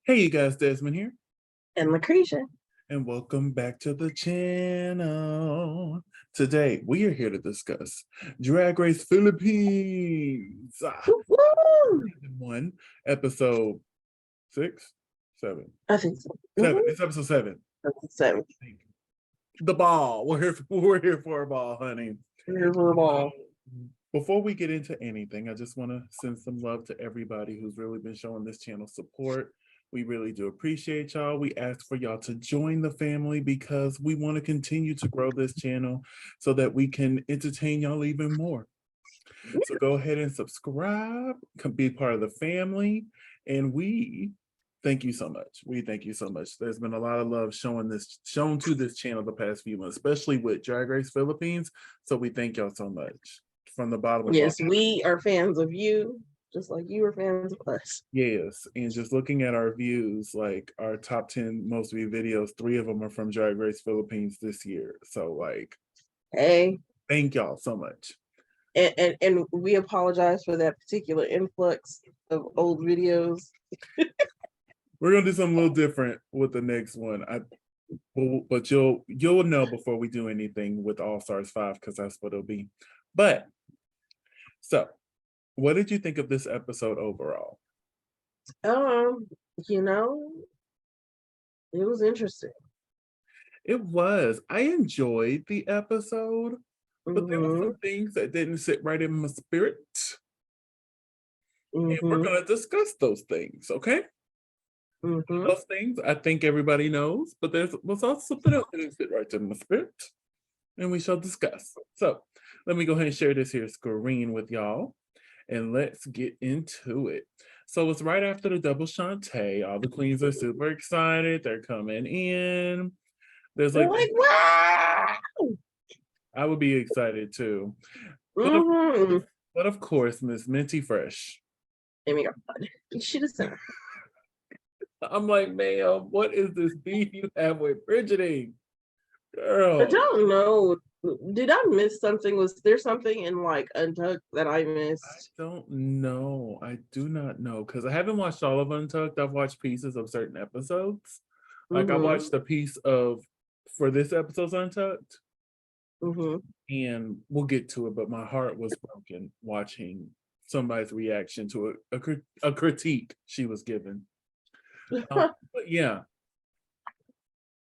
Hey you guys, Desmond here, And LaCresha. and welcome back to the channel. Today, we are here to discuss Drag Race Philippines. Woo! Season 1, episode 6, 7. I think so. 7. It's episode 7. Seven. The ball. We're here for a ball, honey. Here's the ball. Before we get into anything, I just want to send some love to everybody who's really been showing this channel support. We really do appreciate y'all. We ask for y'all to join the family because we want to continue to grow this channel so that we can entertain y'all even more. So go ahead and subscribe, be part of the family, and we thank you so much. We thank you so much. There's been a lot of love shown to this channel the past few months, especially with Drag Race Philippines. So we thank y'all so much from the bottom of Yes, we are fans of you, just like you are fans of us. Yes, and just looking at our views, like our top 10 most viewed videos, 3 of them are from Drag Race Philippines this year. So like, Hey, thank y'all so much. and we apologize for that particular influx of old videos. We're gonna do something a little different with the next one. But you'll know before we do anything with All Stars 5 because that's what it'll be. But so, what did you think of this episode overall? You know, it was interesting. It was. I enjoyed the episode, but there were some things that didn't sit right in my spirit. And we're gonna discuss those things, okay? Those things I think everybody knows, but there was also something else that didn't sit right in my spirit, and we shall discuss. So let me go ahead and share this here screen with y'all, and let's get into it. So it's right after the double Shantae. All the queens are super excited. They're coming in. They're like, wow! I would be excited too. But of course, Miss Minty Fresh. Oh my God. You should have said. I'm like, ma'am, what is this beef you have with Bridgetine? Girl. I don't know. Did I miss something? Was there something in like Untucked that I missed? I don't know. I do not know because I haven't watched all of Untucked. I've watched pieces of certain episodes. Like I watched a piece of for this episode's Untucked. And we'll get to it, but my heart was broken watching somebody's reaction to a critique she was given. But yeah,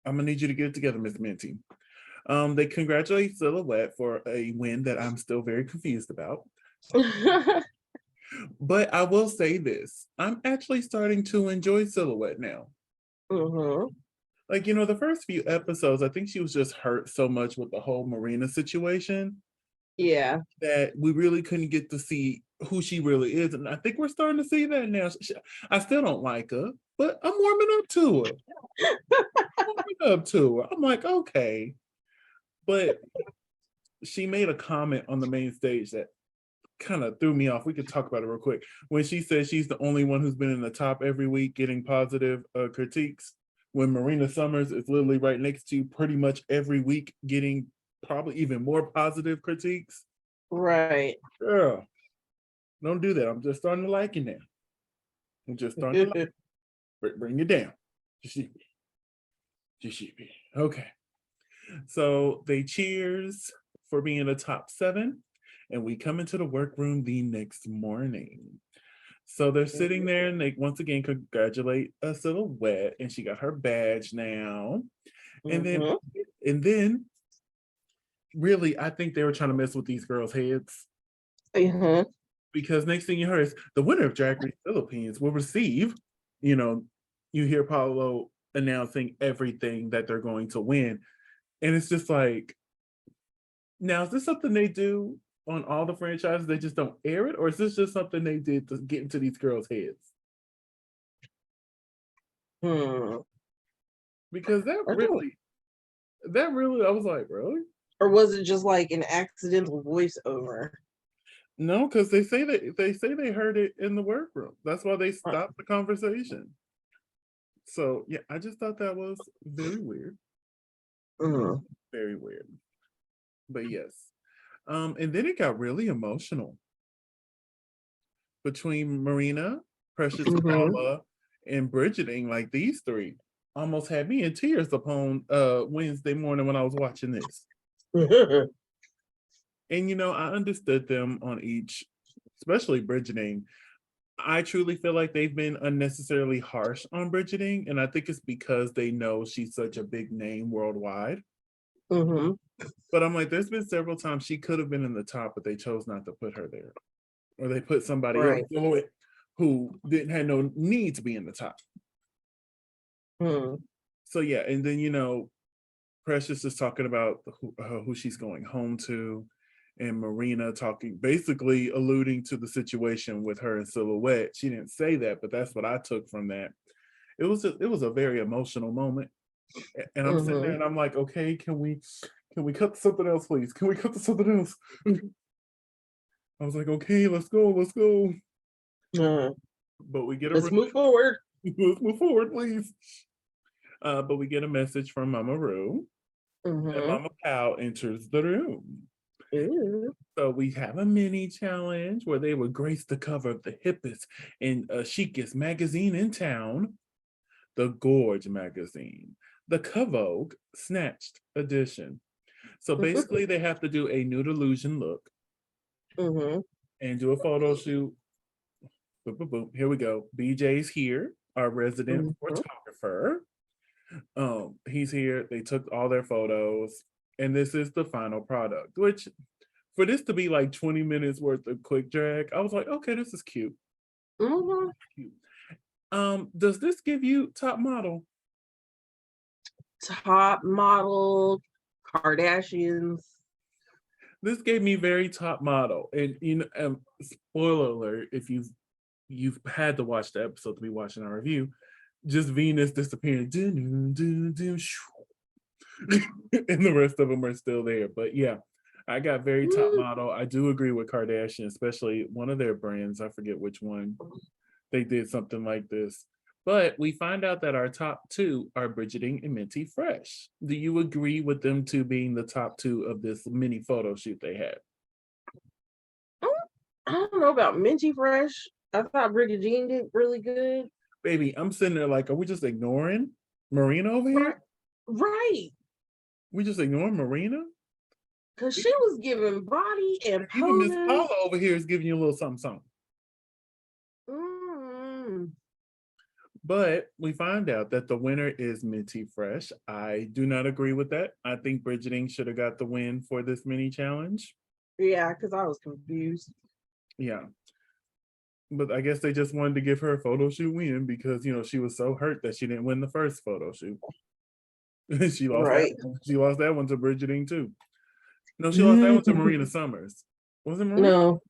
I'm gonna need you to get it together, Miss Minty. They congratulate Silhouette for a win that I'm still very confused about. But I will say this, I'm actually starting to enjoy Silhouette now. Like, you know, the first few episodes, I think she was just hurt so much with the whole Marina situation. Yeah. That we really couldn't get to see who she really is. And I think we're starting to see that now. I still don't like her, but I'm warming up to her. I'm like, okay. But she made a comment on the main stage that kind of threw me off. We could talk about it real quick. When she said she's the only one who's been in the top every week getting positive critiques, when Marina Summers is literally right next to you pretty much every week getting probably even more positive critiques. Right. Girl, don't do that. I'm just starting to like you now. I'm just starting to like bring it down. Okay. So they cheers for being a top 7, and we come into the workroom the next morning. So they're sitting there and they once again congratulate a Silhouette, and she got her badge now. And then really, I think they were trying to mess with these girls' heads. Because next thing you heard is the winner of Drag Race Philippines will receive, you hear Paulo announcing everything that they're going to win. And it's just like, now, is this something they do on all the franchises? They just don't air it? Or is this just something they did to get into these girls' heads? Because that really, I was like, really? Or was it just like an accidental voiceover? No, because they say they heard it in the workroom. That's why they stopped the conversation. So yeah, I just thought that was very weird. Very weird. But yes. And then it got really emotional between Marina, Precious Paula, and Bridgeting, like these three, almost had me in tears upon Wednesday morning when I was watching this. And you know, I understood them on each, especially Bridgeting. I truly feel like they've been unnecessarily harsh on Bridgeting, and I think it's because they know she's such a big name worldwide. Mm-hmm. But I'm like, there's been several times she could have been in the top, but they chose not to put her there, or they put somebody Right. else who didn't have no need to be in the top. Hmm. So yeah, and then you know, Precious is talking about who she's going home to, and Marina talking, basically alluding to the situation with her and Silhouette. She didn't say that, but that's what I took from that. It was a very emotional moment, and I'm sitting there and I'm like, okay, can we cut to something else, please? Can we cut to something else? I was like, okay, let's go. But we get a Let's move forward. let's move forward, please. But we get a message from Mama Roo, and Mama Pal enters the room. Ooh. So we have a mini challenge where they would grace the cover of the hippest and chicest magazine in town, the Gorge magazine, the Vogue Snatched edition. So basically, they have to do a nude illusion look and do a photo shoot. Boom, boom, boom. Here we go. BJ's here, our resident photographer. He's here. They took all their photos, and this is the final product. Which, for this to be like 20 minutes worth of quick drag, I was like, okay, this is cute. Cute. Does this give you top model? Top model, Kardashians. This gave me very top model, and you know, spoiler alert: if you've had to watch the episode to be watching our review, just Venus disappearing, and the rest of them are still there. But yeah, I got very top model. I do agree with Kardashian, especially one of their brands. I forget which one. They did something like this. But we find out that our top two are Bridgeting and Minty Fresh. Do you agree with them two being the top two of this mini photo shoot they had? I don't know about Minty Fresh. I thought Bridget Jean did really good. Baby, I'm sitting there like, are we just ignoring Marina over here? Right. We just ignoring Marina? Because she was giving body and even Miss poses. Paula over here is giving you a little something. But we find out that the winner is Minty Fresh. I do not agree with that. I think Bridgeting should have got the win for this mini challenge. Yeah, because I was confused. Yeah. But I guess they just wanted to give her a photo shoot win because, you know, she was so hurt that she didn't win the first photo shoot. she lost she lost that one to Bridgeting too. No, she lost that one to Marina Summers. Was it Marina? No.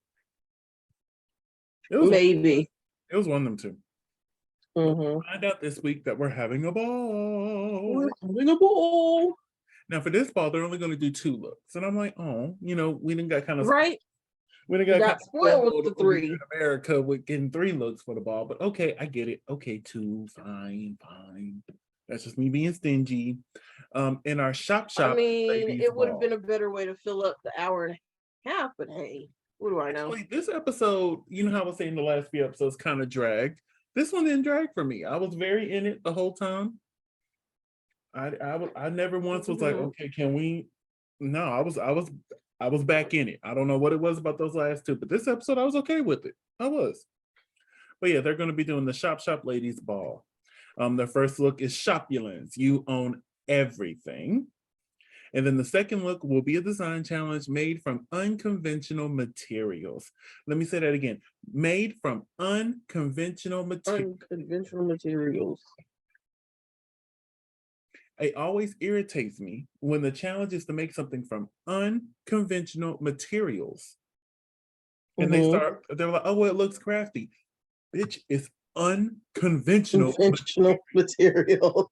It was maybe. It was one of them two. Find out this week that we're having a ball. We're having a ball. Now for this ball, they're only going to do 2 looks, and I'm like, oh, you know, we didn't got kind of we didn't got spoiled with the 3 in America with getting 3 looks for the ball, but okay, I get it. Okay, 2, fine. That's just me being stingy. In our shop, I mean, it would have been a better way to fill up the hour and a half, but hey, what do I know? Actually, this episode, you know how I was saying the last few episodes kind of dragged. This one didn't drag for me. I was very in it the whole time. I never once was like, okay, can we? No, I was back in it. I don't know what it was about those last 2, but this episode I was okay with it. I was. But yeah, they're going to be doing the Shop Ladies Ball. Their first look is Shopulence. You own everything. And then the second look will be a design challenge made from unconventional materials. Let me say that again. Made from unconventional materials. Unconventional materials. It always irritates me when the challenge is to make something from unconventional materials. And they're like, oh, well, it looks crafty. Bitch, it's unconventional materials.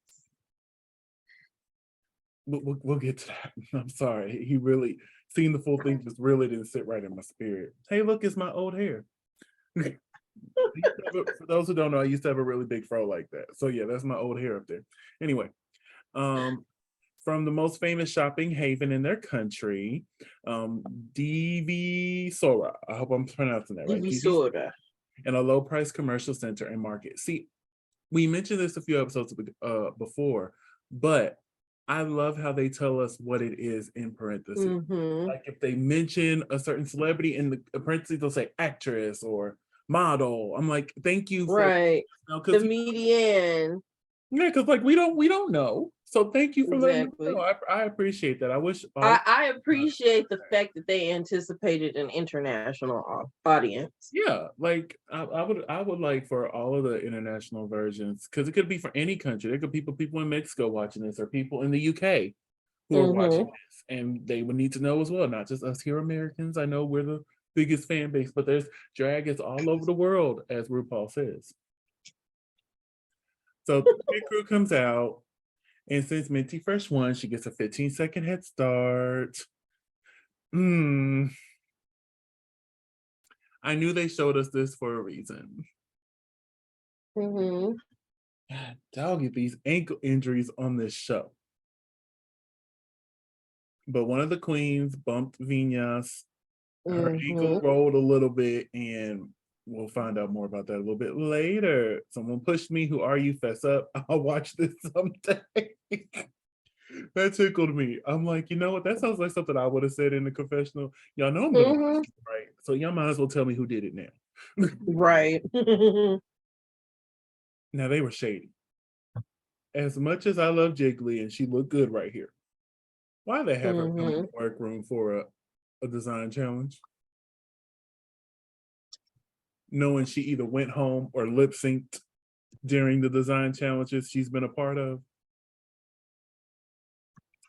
We'll get to that. I'm sorry. He really, seeing the full thing just really didn't sit right in my spirit. Hey, look, it's my old hair. For those who don't know, I used to have a really big fro like that. So yeah, that's my old hair up there. Anyway, from the most famous shopping haven in their country, DV Sora. I hope I'm pronouncing that right. DV Sora. And a low price commercial center and market. See, we mentioned this a few episodes before, but I love how they tell us what it is in parentheses. Mm-hmm. Like if they mention a certain celebrity in the parentheses, they'll say actress or model. I'm like, thank you for Right. because Comedian. yeah, because like we don't know. So thank you for letting us Exactly. know. I appreciate that. I wish I appreciate the fact that they anticipated an international audience. yeah, like I would like for all of the international versions because it could be for any country. There could be people in Mexico watching this or people in the UK who are watching this, and they would need to know as well, not just us here Americans. I know we're the biggest fan base, but there's drag is all over the world, as RuPaul says. So the pit crew comes out, and since Minty first won, she gets a 15-second head start. I knew they showed us this for a reason. Mm-hmm. God, doggy, these ankle injuries on this show. But one of the queens bumped Vinyas. Her ankle rolled a little bit, and we'll find out more about that a little bit later. Someone pushed me. Who are you? Fess up. I'll watch this someday. That tickled me. I'm like, you know what? That sounds like something I would have said in the confessional. Y'all know I'm gonna right. So y'all might as well tell me who did it now. Right. Now they were shady. As much as I love Jiggly and she looked good right here, why they have her come in the workroom for a design challenge? Knowing she either went home or lip synced during the design challenges she's been a part of.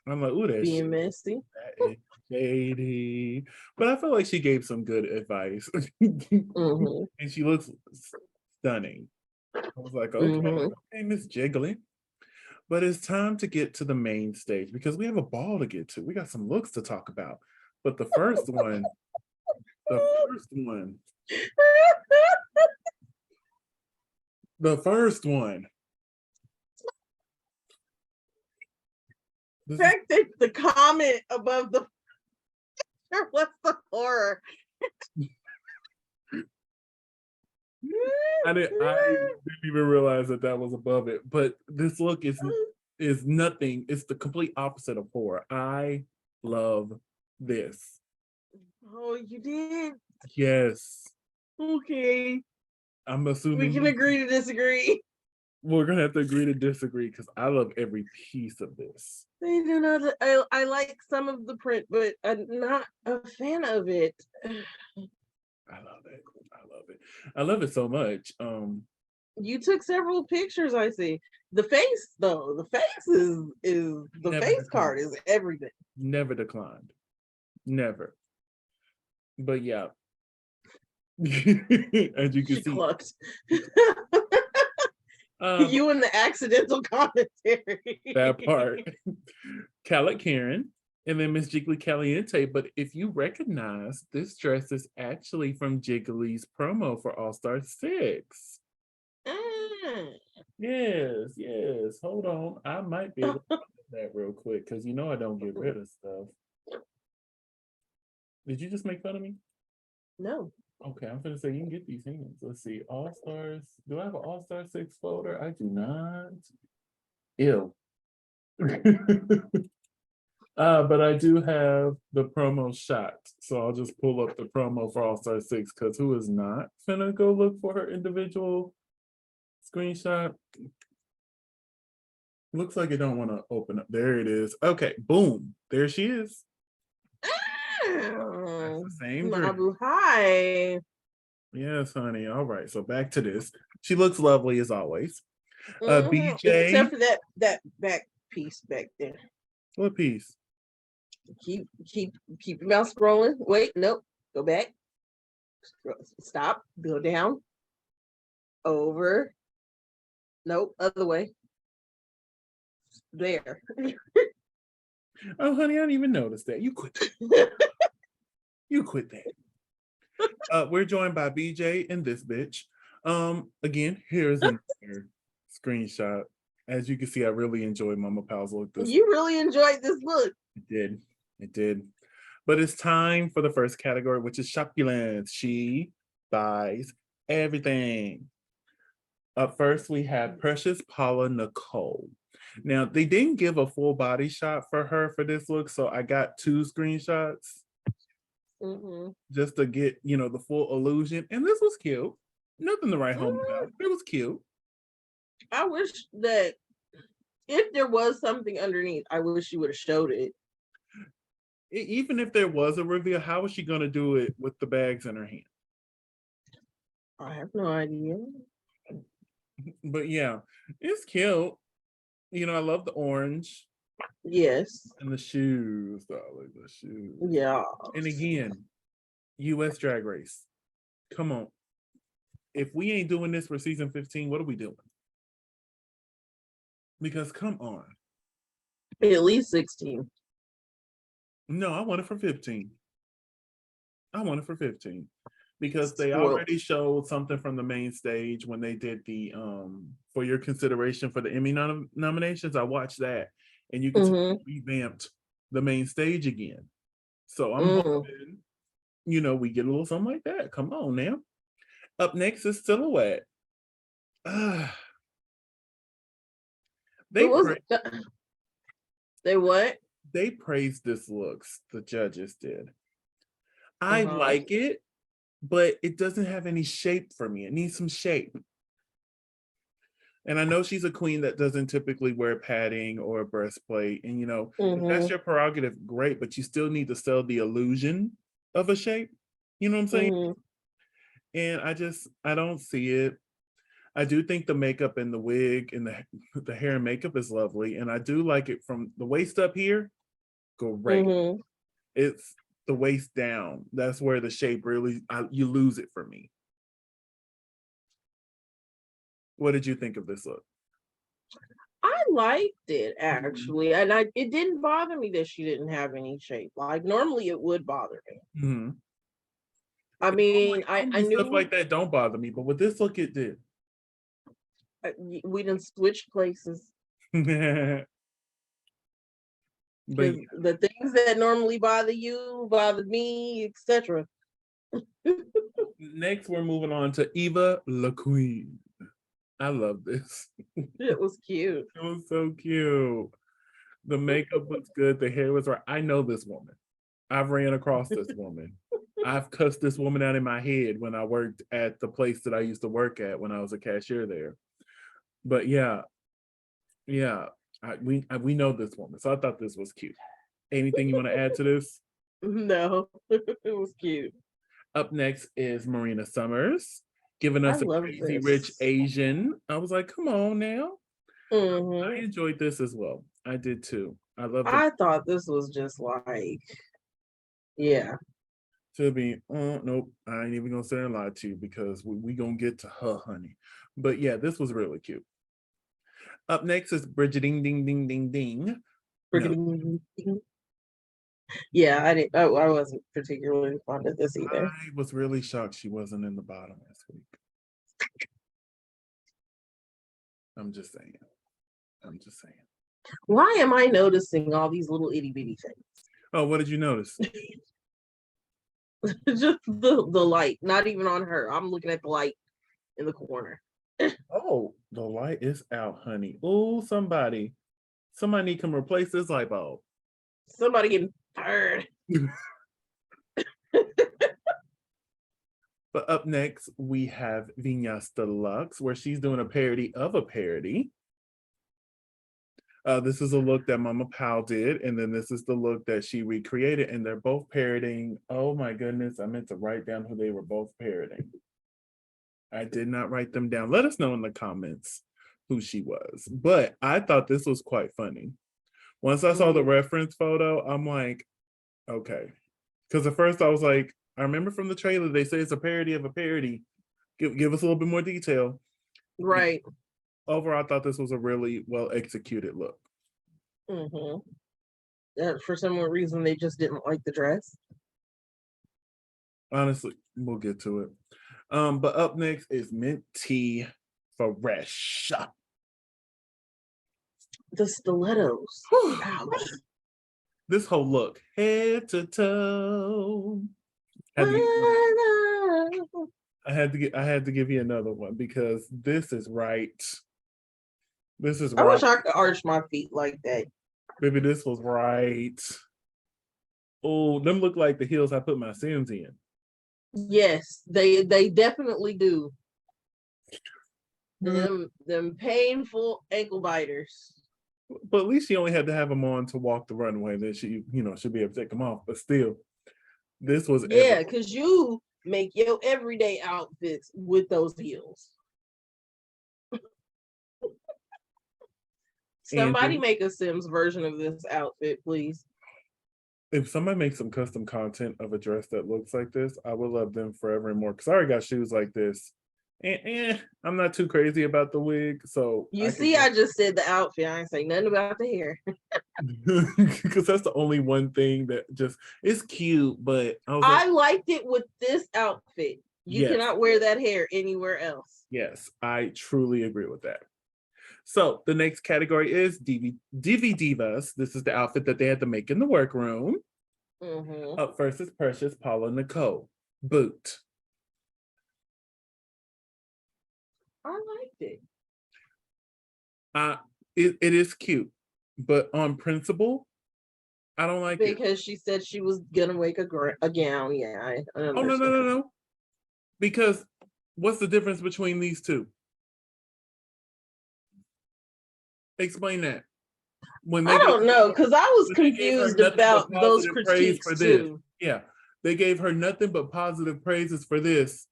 I'm like, ooh, that's being messy. That is shady. But I feel like she gave some good advice. And she looks stunning. I was like, okay, Miss Jiggly. But it's time to get to the main stage because we have a ball to get to. We got some looks to talk about. But the first one, the first one. The fact that the comment above the picture was the horror. I didn't even realize that was above it. But this look is nothing. It's the complete opposite of horror. I love this. Oh, you did? Yes. Okay. I'm assuming we can agree to disagree. We're gonna have to agree to disagree because I love every piece of this. I do not. I like some of the print, but I'm not a fan of it. I love it. I love it. I love it so much. You took several pictures. I see the face though. The face is the face card is everything. Never declined. Never. But yeah. As you can see. You and the accidental commentary. That part. Calic Karen and then Miss Jiggly Caliente. But if you recognize, this dress is actually from Jiggly's promo for All-Star 6. Yes. Hold on. I might be able to find that real quick because you know I don't get rid of stuff. Did you just make fun of me? No. Okay, I'm gonna say you can get these hands. Let's see. All Stars. Do I have an All-Star 6 folder? I do not. Ew. But I do have the promo shot. So I'll just pull up the promo for All-Star 6 because who is not gonna go look for her individual screenshot? Looks like it don't want to open up. There it is. Okay, boom. There she is. That's the same Mabu, hi. Yes, honey. All right. So back to this. She looks lovely as always. BJ. Except for that back piece back there. What piece? Keep your mouse scrolling. Wait, nope. Go back. Stop. Go down. Over. Nope. Other way. There. Oh, honey, I didn't even notice that. You quit that. You quit that. We're joined by BJ and this bitch. Again, here's another screenshot. As you can see, I really enjoyed Mama Powell's look. You really enjoyed this look. It did. But it's time for the first category, which is shopulence. She buys everything. Up first, we have Precious Paula Nicole. Now, they didn't give a full body shot for her for this look, so I got 2 screenshots just to get, the full illusion. And this was cute. Nothing to write home about. It was cute. I wish that if there was something underneath, I wish you would have showed it. Even if there was a reveal, how is she going to do it with the bags in her hand? I have no idea. But yeah, it's cute. I love the orange. Yes. And the shoes, darling, the shoes. Yeah. And again, US Drag Race. Come on. If we ain't doing this for season 15, what are we doing? Because come on. At least 16. No, I want it for 15. I want it for 15. Because they already showed something from the main stage when they did the for your consideration for the Emmy nominations. I watched that, and you can see they revamped the main stage again. So I'm hoping, we get a little something like that. Come on now. Up next is Silhouette. They what? They praised this looks, the judges did. I like it, but it doesn't have any shape for me. It needs some shape. And I know she's a queen that doesn't typically wear padding or a breastplate. And, if that's your prerogative, great, but you still need to sell the illusion of a shape. You know what I'm saying? And I don't see it. I do think the makeup and the wig and the hair and makeup is lovely. And I do like it from the waist up here. Great. It's the waist down. That's where the shape really, you lose it for me. What did you think of this look? I liked it actually, and it didn't bother me that she didn't have any shape. Like normally it would bother me. I mean, I knew stuff like that don't bother me, but with this look, it did. We didn't switch places. But the things that normally bother you bother me, etc. Next, we're moving on to Eva La Queen. I love this. It was cute. It was so cute. The makeup was good. The hair was right. I know this woman. I've ran across this woman. I've cussed this woman out in my head when I worked at the place that I used to work at when I was a cashier there. But yeah, we know this woman. So I thought this was cute. Anything you want to add to this? No, it was cute. Up next is Marina Summers, giving us a crazy rich Asian. I was like, come on now. I enjoyed this as well. I did too. I thought this was just like, yeah. To be, nope, I ain't even gonna sit and lie to you because we gonna get to her, honey. But yeah, this was really cute. Up next is Bridget Ding Ding Ding Ding Ding. Yeah, I wasn't particularly fond of this either. I was really shocked she wasn't in the bottom this week. I'm just saying. Why am I noticing all these little itty bitty things? Oh, what did you notice? Just the light, not even on her. I'm looking at the light in the corner. Oh, the light is out, honey. Oh, somebody can replace this light bulb. Somebody getting fired. But up next, we have Vinyas Deluxe, where she's doing a parody of a parody. This is a look that Mama Pal did, and then this is the look that she recreated, and they're both parodying. Oh my goodness, I meant to write down who they were both parodying. I did not write them down. Let us know in the comments who she was. But I thought this was quite funny. Once I saw the reference photo, I'm like, okay. Because at first I was like, I remember from the trailer, they say it's a parody of a parody. Give us a little bit more detail. Right. Overall, I thought this was a really well executed look. For some reason, they just didn't like the dress. Honestly, we'll get to it. But up next is Minty Fresh. The stilettos. Ouch. This whole look, head to toe. I had to give you another one because this is right. This is I right. wish I could arch my feet like that. Baby, this was right. Oh, them look like the heels I put my Sims in. Yes, they definitely do. Them painful ankle biters. But at least she only had to have them on to walk the runway. Then she, should be able to take them off. But still, this was because you make your everyday outfits with those heels. Somebody make a Sims version of this outfit, please. If somebody makes some custom content of a dress that looks like this, I would love them forever and more. Because I already got shoes like this. And I'm not too crazy about the wig. So I just said the outfit. I ain't say nothing about the hair. Because that's the only one thing that just is cute. But I liked it with this outfit. You cannot wear that hair anywhere else. Yes, I truly agree with that. So the next category is Divi Divas. This is the outfit that they had to make in the workroom. Up first is Precious Paula Nicole. Boot. I liked it. It is cute, but on principle, I don't like it. Because she said she was gonna make a gown. Yeah, I understand. No. Because what's the difference between these two? Explain that. I don't know, because I was confused about those critiques too. Yeah, they gave her nothing but positive praises for this.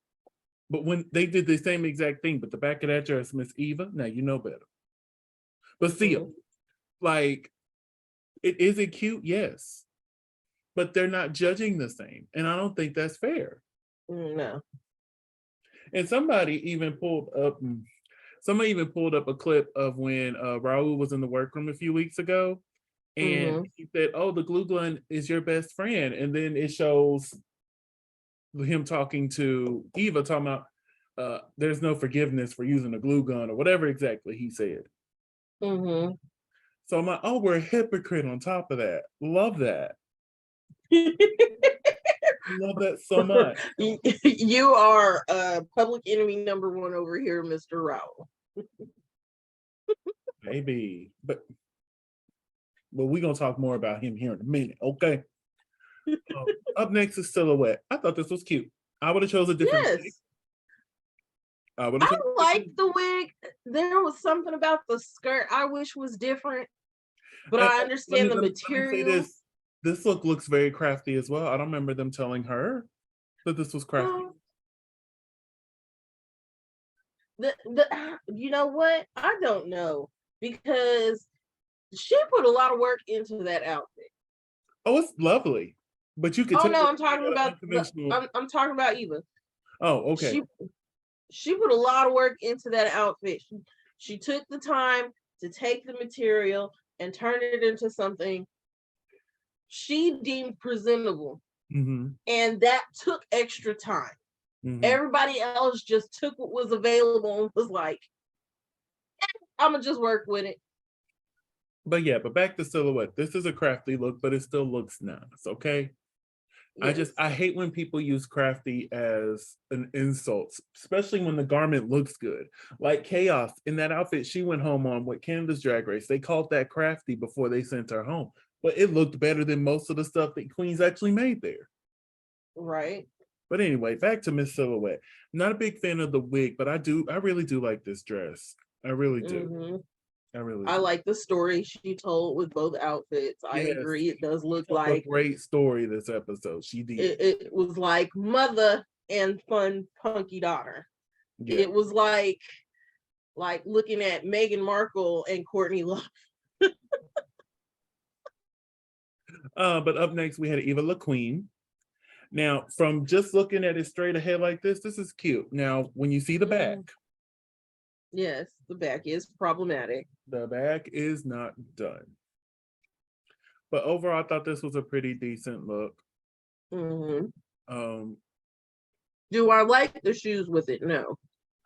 But when they did the same exact thing, but the back of that dress, Miss Eva, now you know better. But still, like, is it cute? Yes. But they're not judging the same. And I don't think that's fair. No. And somebody even pulled up a clip of when Raul was in the workroom a few weeks ago. And he said, oh, the glue gun is your best friend. And then it shows him talking to Eva, talking about there's no forgiveness for using a glue gun or whatever exactly he said. So I'm like, oh, we're a hypocrite on top of that. Love that. Love that so much. You are public enemy number one over here, Mr. Raul. Maybe, but we're gonna talk more about him here in a minute, okay? Up next is Silhouette. I thought this was cute. I would have chosen a different wig. I like the wig. There was something about the skirt I wish was different, but I understand the material. This look looks very crafty as well. I don't remember them telling her that this was crafty. You know what? I don't know, because she put a lot of work into that outfit. Oh, it's lovely. But you could tell. No, I'm talking about I'm talking about Eva. Oh, okay. She put a lot of work into that outfit. She took the time to take the material and turn it into something she deemed presentable. And that took extra time. Everybody else just took what was available and was like, I'm gonna just work with it. But back to Silhouette. This is a crafty look, but it still looks nice, okay? Yes. I hate when people use crafty as an insult, especially when the garment looks good. Like Chaos in that outfit she went home on with Canada's Drag Race. They called that crafty before they sent her home. But it looked better than most of the stuff that Queens actually made there. Right. But anyway, back to Miss Silhouette. Not a big fan of the wig, but I really do like this dress. I really do. I like the story she told with both outfits. I agree. It does look like a great story this episode. She did. It was like mother and fun punky daughter. Yeah. It was like looking at Meghan Markle and Courtney Love. But up next we had Eva LaQueen. Now, from just looking at it straight ahead like this is cute. Now, when you see the back. Yes, the back is problematic. The back is not done. But overall, I thought this was a pretty decent look. Do I like the shoes with it? No.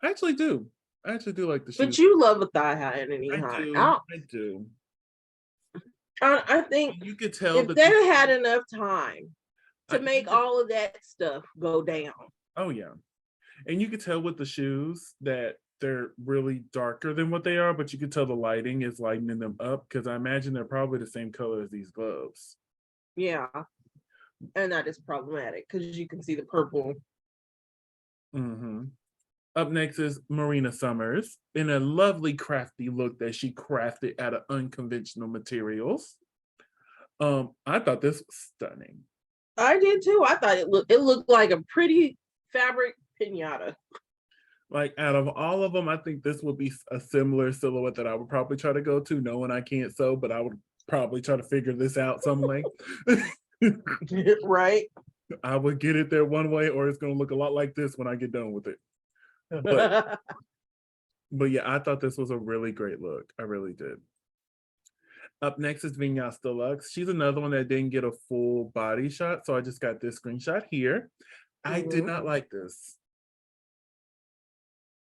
I actually do. I actually do like the shoes. But you love a thigh high and a knee high. I do. I think you could tell if they had enough time to make all of that stuff go down. Oh, yeah. And you could tell with the shoes that they're really darker than what they are, but you could tell the lighting is lightening them up because I imagine they're probably the same color as these gloves. Yeah. And that is problematic because you can see the purple. Mm-hmm. Up next is Marina Summers in a lovely crafty look that she crafted out of unconventional materials. I thought this was stunning. I did too. I thought it looked like a pretty fabric pinata. Like out of all of them, I think this would be a similar silhouette that I would probably try to go to, knowing I can't sew, but I would probably try to figure this out some way. Right. I would get it there one way, or it's going to look a lot like this when I get done with it. But but yeah, I thought this was a really great look. I really did. Up next is Vinyas Deluxe. She's another one that didn't get a full body shot, so I just got this screenshot here. I did not like this.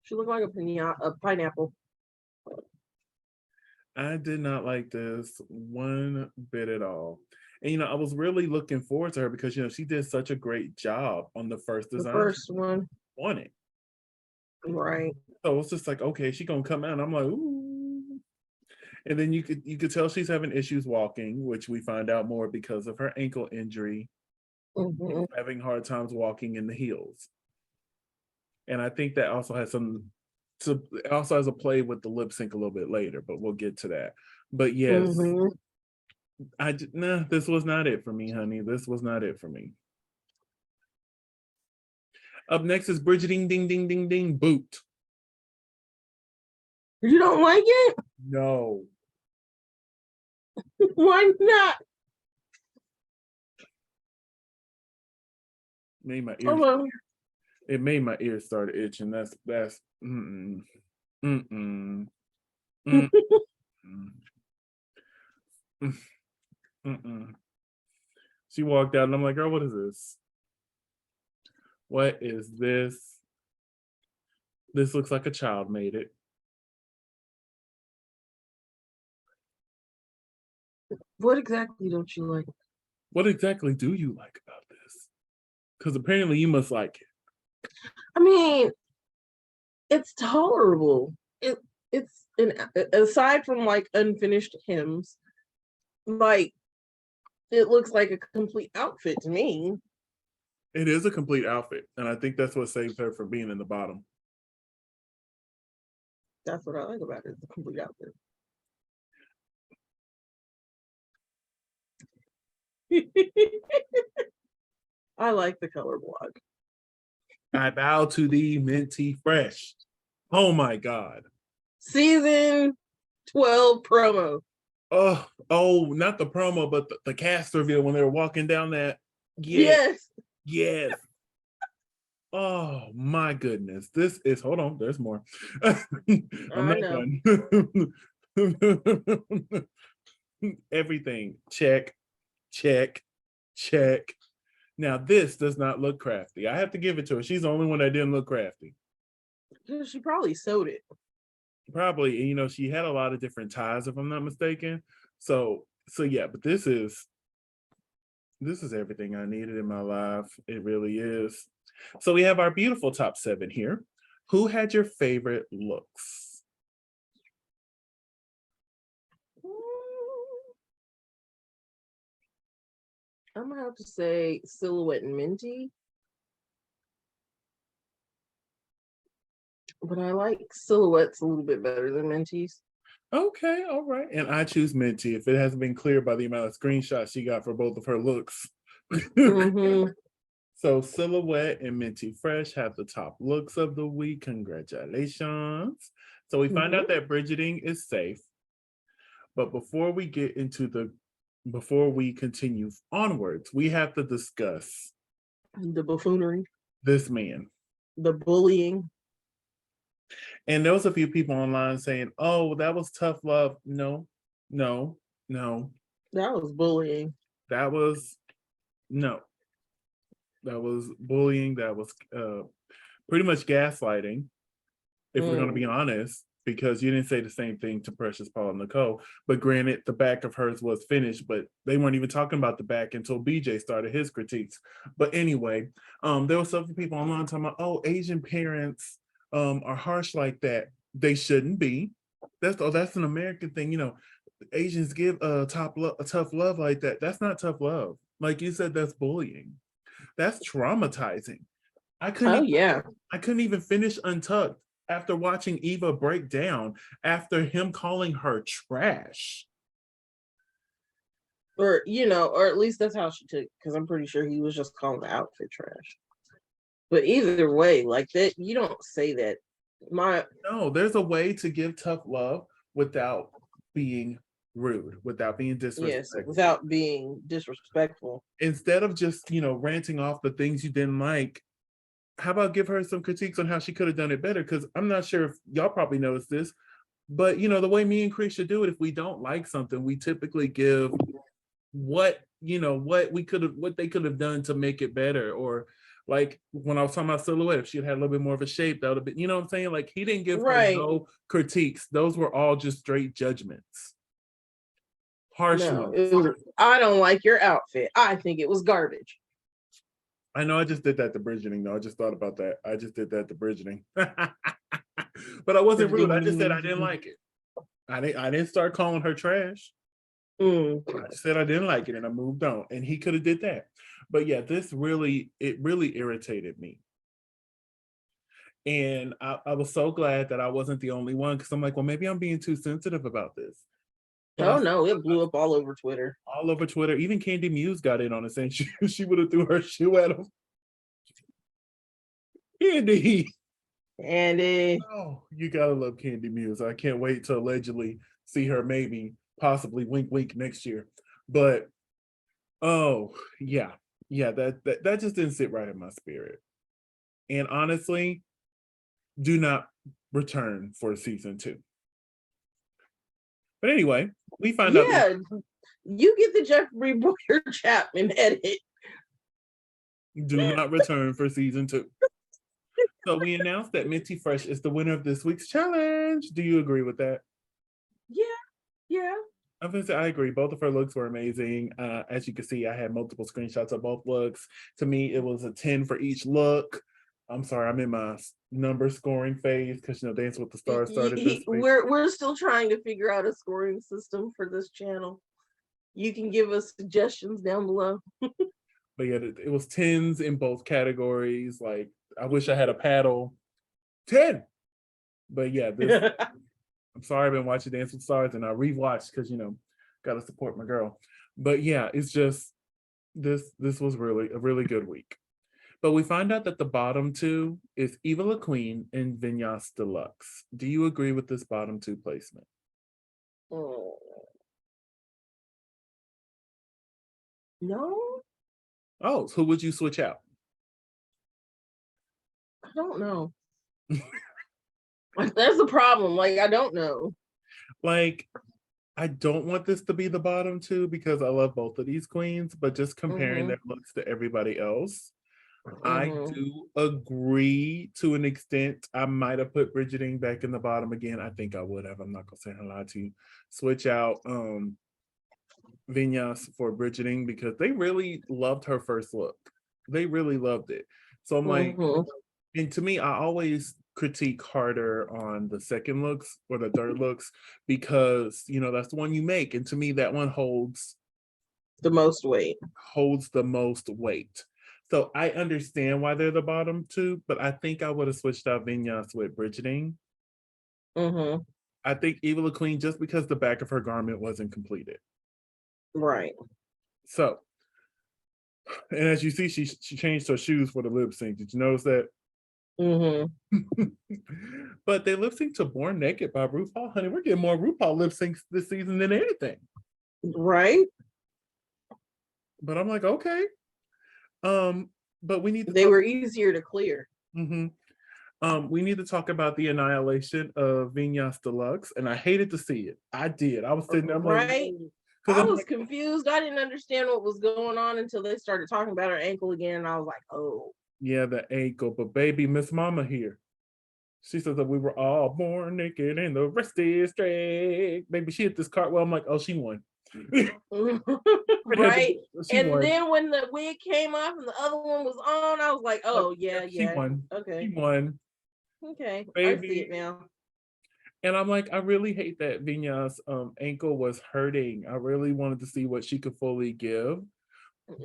She looked like a pineapple. I did not like this one bit at all. And I was really looking forward to her because she did such a great job on the first design. The first one. On it. Right. So it's just like, okay, she's gonna come out. And I'm like, ooh. And then you could tell she's having issues walking, which we find out more because of her ankle injury. Having hard times walking in the heels. And I think that also has it also has a play with the lip sync a little bit later, but we'll get to that. But yes, this was not it for me, honey. This was not it for me. Up next is Bridget Ding Ding Ding Ding Ding Boot. You don't like it? No. Why not? Made my ears. It made my ears start itching. That's mm-mm. Mm-mm. Mm-mm. Mm-mm. She walked out and I'm like, girl, what is this? What is this? This looks like a child made it. What exactly don't you like? What exactly do you like about this? Because apparently you must like it. I mean, it's tolerable. It's aside from like unfinished hems, like it looks like a complete outfit to me. It is a complete outfit, and I think that's what saves her from being in the bottom. That's what I like about it, the complete outfit. I like the color block. I bow to thee, minty fresh. Oh my God. Season 12 promo. Oh, not the promo, but the cast reveal when they were walking down that. Yes. Oh my goodness. This is, hold on, there's more. I'm not done. Everything. Check. Now this does not look crafty. I have to give it to her. She's the only one that didn't look crafty. She probably sewed it. Probably, she had a lot of different ties, if I'm not mistaken. So yeah, but this is everything I needed in my life. It really is. So we have our beautiful top 7 here. Who had your favorite looks? I'm gonna have to say Silhouette and Minty. But I like Silhouettes a little bit better than Minty's. Okay, all right. And I choose Minty if it hasn't been clear by the amount of screenshots she got for both of her looks. So Silhouette and Minty Fresh have the top looks of the week. Congratulations. So we find out that Bridgeting is safe. But before we continue onwards, we have to discuss the buffoonery, this man, the bullying. And there was a few people online saying, oh, that was tough love. No. That was bullying. That was bullying. That was pretty much gaslighting, if we're going to be honest. because you didn't say the same thing to Precious Paul and Nicole. But granted, the back of hers was finished, but they weren't even talking about the back until BJ started his critiques. But anyway, there were several people online talking about, oh, Asian parents are harsh like that. They shouldn't be. That's an American thing, you know. Asians give a tough love like that. That's not tough love. Like you said, that's bullying. That's traumatizing. I couldn't even finish Untucked after watching Eva break down after him calling her trash. Or, you know, or at least that's how she took it, because I'm pretty sure he was just calling the outfit trash. But either way, like that, you don't say that. No, there's a way to give tough love without being rude, without being disrespectful. Yes, without being disrespectful. Instead of just, you know, ranting off the things you didn't like, how about give her some critiques on how she could have done it better? Because I'm not sure if y'all probably noticed this, but you know, the way me and Chris should do it, if we don't like something, we typically give what they could have done to make it better. Or like when I was talking about Silhouette, if she had a little bit more of a shape, that would have been, you know what I'm saying? Like he didn't give her no critiques. Those were all just straight judgments. Harsh ones. I don't like your outfit. I think it was garbage. I know I just did that to Bridgeting, though. I just thought about that. I just did that to Bridgeting. But I wasn't rude. I just said I didn't like it. I didn't start calling her trash. I said I didn't like it and I moved on. And he could have did that. But yeah, it really irritated me. And I was so glad that I wasn't the only one, because I'm like, well, maybe I'm being too sensitive about this. But no, it blew up all over Twitter. All over Twitter. Even Candy Muse got in on it, saying she would have threw her shoe at him. Candy. Oh, you gotta love Candy Muse. I can't wait to allegedly see her, maybe, possibly, wink, wink, next year. But oh yeah, that just didn't sit right in my spirit. And honestly, do not return for season 2. But anyway, we find out. Yeah, you get the Jeffrey Boyer Chapman edit. Do not return for season 2. So we announced that Minty Fresh is the winner of this week's challenge. Do you agree with that? Yeah. I'm gonna say I agree. Both of her looks were amazing. As you can see, I had multiple screenshots of both looks. To me, it was a 10 for each look. I'm sorry, I'm in my number scoring phase because, you know, Dance with the Stars started this week. We're still trying to figure out a scoring system for this channel. You can give us suggestions down below. But yeah, it was 10s in both categories. Like, I wish I had a paddle. 10. But yeah, I'm sorry, I've been watching Dance with the Stars and I rewatched because, you know, gotta support my girl. But yeah, it's just this was really a really good week. But we find out that the bottom 2 is Eva La Queen and Vinyas Deluxe. Do you agree with this bottom 2 placement? No. Oh, so who would you switch out? I don't know. That's the problem. Like, I don't know. Like, I don't want this to be the bottom 2 because I love both of these queens, but just comparing their looks to everybody else, I do agree to an extent. I might have put Bridgeting back in the bottom again. I think I would have. I'm not gonna say a lie to you. Switch out Vinyas for Bridgeting because they really loved her first look. They really loved it. So I'm like, and to me, I always critique harder on the second looks or the third looks because, you know, that's the one you make. And to me, that one holds the most weight. So I understand why they're the bottom 2, but I think I would have switched out Vinyas with Bridgeting. I think Eva La Queen, just because the back of her garment wasn't completed. Right. So, and as you see, she changed her shoes for the lip sync. Did you notice that? But they lip sync to Born Naked by RuPaul. Honey, we're getting more RuPaul lip syncs this season than anything. Right. But I'm like, okay. But we need to they were easier to clear. We need to talk about the annihilation of Vinyas Deluxe, and I hated to see it. I did. I was sitting there, right? I was confused. I didn't understand what was going on until they started talking about her ankle again, and I was like, oh. Yeah, the ankle. But baby, Miss Mama here. She says that we were all born naked and the rest is straight. Baby, she hit this cartwheel. I'm like, oh, she won. Right. She And won. then when the wig came off and the other one was on, I was like, oh yeah, She won. Okay. She won. Okay. Baby. I see it now. And I'm like, I really hate that Vigna's ankle was hurting. I really wanted to see what she could fully give.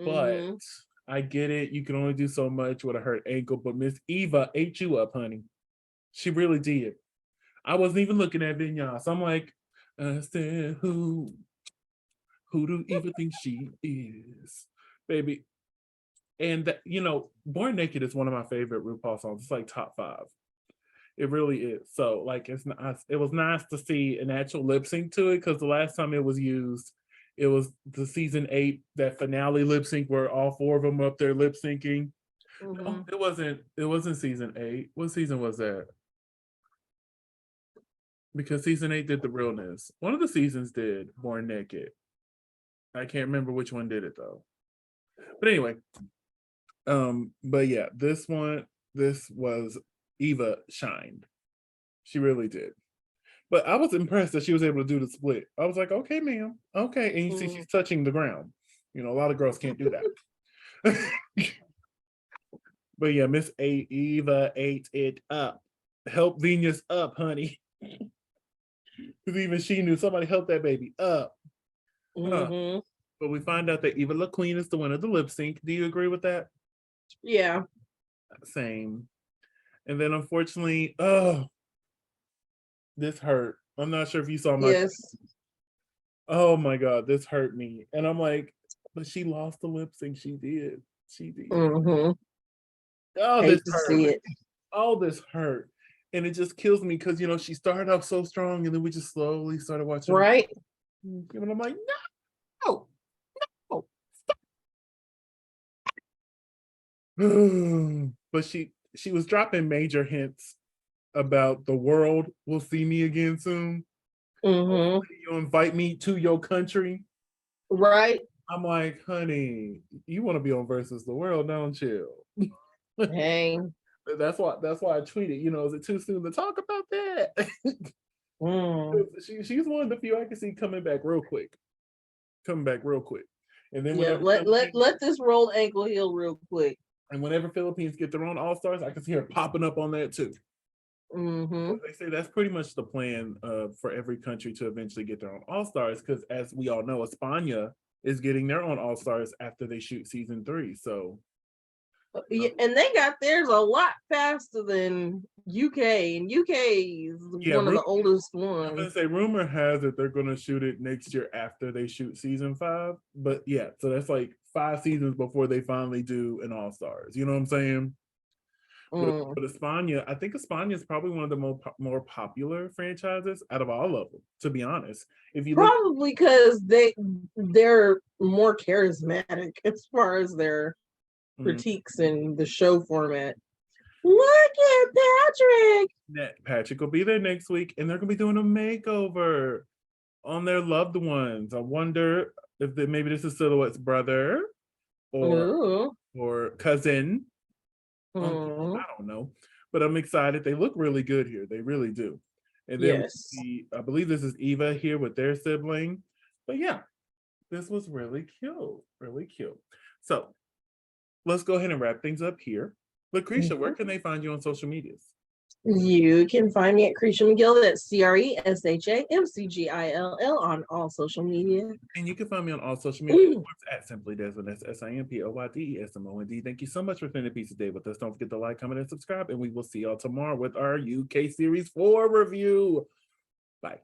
But I get it. You can only do so much with a hurt ankle. But Miss Eva ate you up, honey. She really did. I wasn't even looking at Vigna. So I'm like, I said, who do Eva think she is? Baby. And that, Born Naked is one of my favorite RuPaul songs. It's like top 5. It really is. So like it was nice to see an actual lip sync to it, because the last time it was used, it was the season 8, that finale lip sync where all 4 of them were up there lip syncing. No, it wasn't season 8. What season was that? Because season 8 did the realness. One of the seasons did Born Naked. I can't remember which one did it though. But anyway, but yeah, this was Eva shined. She really did. But I was impressed that she was able to do the split. I was like, okay, ma'am. Okay. And you see she's touching the ground. A lot of girls can't do that. But yeah, Miss Eva ate it up. Help Venus up, honey. Because even she knew somebody help that baby up. But we find out that Eva La Queen is the winner of the lip sync. Do you agree with that? Yeah. Same. And then unfortunately, this hurt. I'm not sure if you saw my. Yes. Oh my God, this hurt me. And I'm like, but she lost the lip sync. She did. Oh, Hate to see it. Oh, this hurt. And it just kills me because, she started off so strong and then we just slowly started watching. Right. And I'm like, no. But she was dropping major hints about the world will see me again soon. You invite me to your country. Right. I'm like, honey, you want to be on Versus the World, don't you? Hey. That's why I tweeted, is it too soon to talk about that? She's one of the few I can see coming back real quick. And then let this rolled ankle heal real quick. And whenever Philippines get their own All-Stars, I can see her popping up on that too. They say that's pretty much the plan for every country to eventually get their own All-Stars, because as we all know, España is getting their own All-Stars after they shoot season 3. So and they got theirs a lot faster than UK, and UK is one of the oldest ones. I'm gonna say rumor has it they're gonna shoot it next year after they shoot season 5. But yeah, so that's like 5 seasons before they finally do an All-Stars. You know what I'm saying? But España, I think España is probably one of the more popular franchises out of all of them, to be honest. If you probably because they're more charismatic as far as their critiques and the show format. Look at Patrick. Patrick will be there next week, and they're gonna be doing a makeover on their loved ones. I wonder if maybe this is Silhouette's brother or cousin. I don't know, but I'm excited. They look really good here. They really do. And then I believe this is Eva here with their sibling. But yeah, this was really cute. So let's go ahead and wrap things up here. LaCresha, where can they find you on social medias? You can find me at Cresha McGill. That's CRESHAMCGILL on all social media. And you can find me on all social media at Simply Desmond. That's SIMPLYDESMOND. Thank you so much for spending a piece of day with us. Don't forget to like, comment, and subscribe. And we will see y'all tomorrow with our UK Series 4 review. Bye.